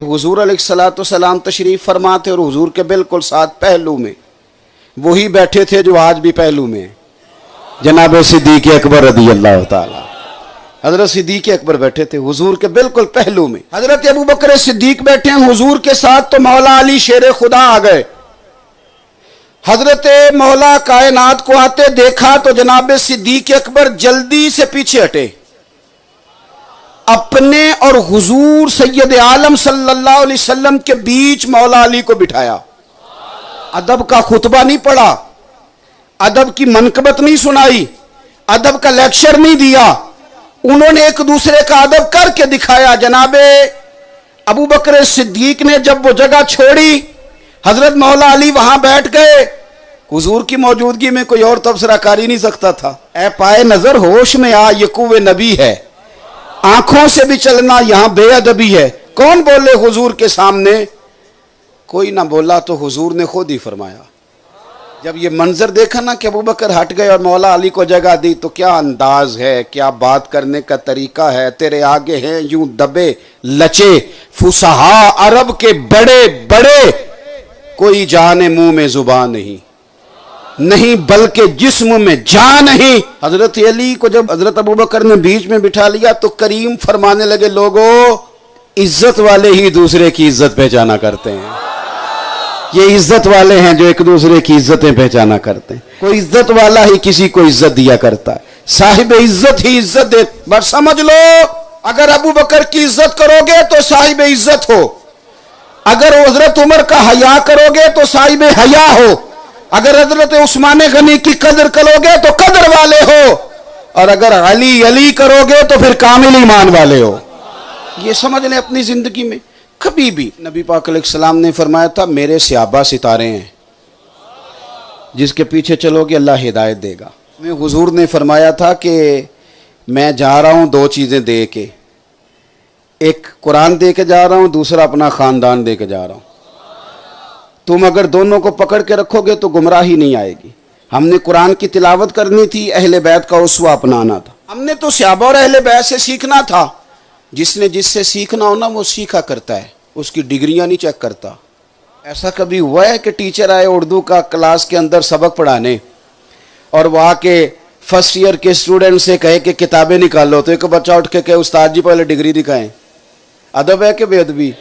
हुजूर अलैहिस्सलाम तशरीफ फरमाते और हुजूर के बिल्कुल साथ पहलू में वही बैठे थे जो आज भी पहलू में हैं, जनाब सिद्दीक अकबर रज़ी अल्लाह ताला। हजरत सिद्दीक अकबर बैठे थे हुजूर के बिल्कुल पहलू में। हजरत अबू बकर सिद्दीक बैठे हैं हुजूर के साथ, तो मौला अली शेर खुदा आ गए। हजरत मौला कायनात को आते देखा तो जनाब सिद्दीक अकबर जल्दी से पीछे हटे, अपने और हुजूर सैयद आलम सल्लल्लाहु अलैहि वसल्लम के बीच मौला अली को बिठाया। अदब का खुतबा नहीं पढ़ा, अदब की मनकबत नहीं सुनाई, अदब का लेक्चर नहीं दिया, उन्होंने एक दूसरे का अदब करके दिखाया। जनाबे अबू बकर सिद्दीक ने जब वो जगह छोड़ी, हजरत मौला अली वहां बैठ गए। हुजूर की मौजूदगी में कोई और तबसरा कर ही नहीं सकता था। ए पाए नजर होश में आ, ये कुव्वे नबी है, आंखों से भी चलना यहां बेअदबी है। कौन बोले हुजूर के सामने? कोई ना बोला तो हुजूर ने खुद ही फरमाया। जब ये मंजर देखा ना कि अबू बकर हट गए और मौला अली को जगह दी, तो क्या अंदाज है, क्या बात करने का तरीका है। तेरे आगे हैं यूं दबे लचे फुसहा अरब के बड़े बड़े, कोई जाने मुंह में जुबान नहीं, नहीं बल्कि जिस्म में जान नहीं। हजरत अली को जब हजरत अबू बकर ने बीच में बिठा लिया तो करीम फरमाने लगे, लोगों इज्जत वाले ही दूसरे की इज्जत पहचाना करते हैं। ये इज्जत वाले हैं जो एक दूसरे की इज्जतें पहचाना करते हैं। कोई इज्जत वाला ही किसी को इज्जत दिया करता है, साहिब इज्जत ही इज्जत दे। बस समझ लो, अगर अबू बकर की इज्जत करोगे तो साहिब इज्जत हो, अगर हजरत उमर का हया करोगे तो साहिब हया हो, अगर हजरत उस्मान गनी की कदर करोगे तो कदर वाले हो, और अगर अली अली करोगे तो फिर कामिल ईमान वाले हो। ये समझ लें अपनी जिंदगी में। कभी भी नबी पाक अलैहिस्सलाम ने फरमाया था, मेरे सहाबा सितारे हैं, जिसके पीछे चलोगे अल्लाह हिदायत देगा। मैं हुजूर ने फरमाया था कि मैं जा रहा हूँ दो चीज़ें दे के, एक कुरान दे के जा रहा हूँ, दूसरा अपना ख़ानदान दे के जा रहा हूँ। तुम अगर दोनों को पकड़ के रखोगे तो गुमराही नहीं आएगी। हमने कुरान की तिलावत करनी थी, अहले बैत का उसवा अपनाना था। हमने तो सहाबा और अहले बैत से सीखना था। जिसने जिससे सीखना हो ना वो सीखा करता है, उसकी डिग्रियां नहीं चेक करता। ऐसा कभी हुआ है कि टीचर आए उर्दू का क्लास के अंदर सबक पढ़ाने और वहाँ के फर्स्ट ईयर के स्टूडेंट से कहे कि किताबें निकालो, तो एक बच्चा उठ के कहे उस्ताद जी पहले डिग्री दिखाएं? अदब है कि बेअदबी?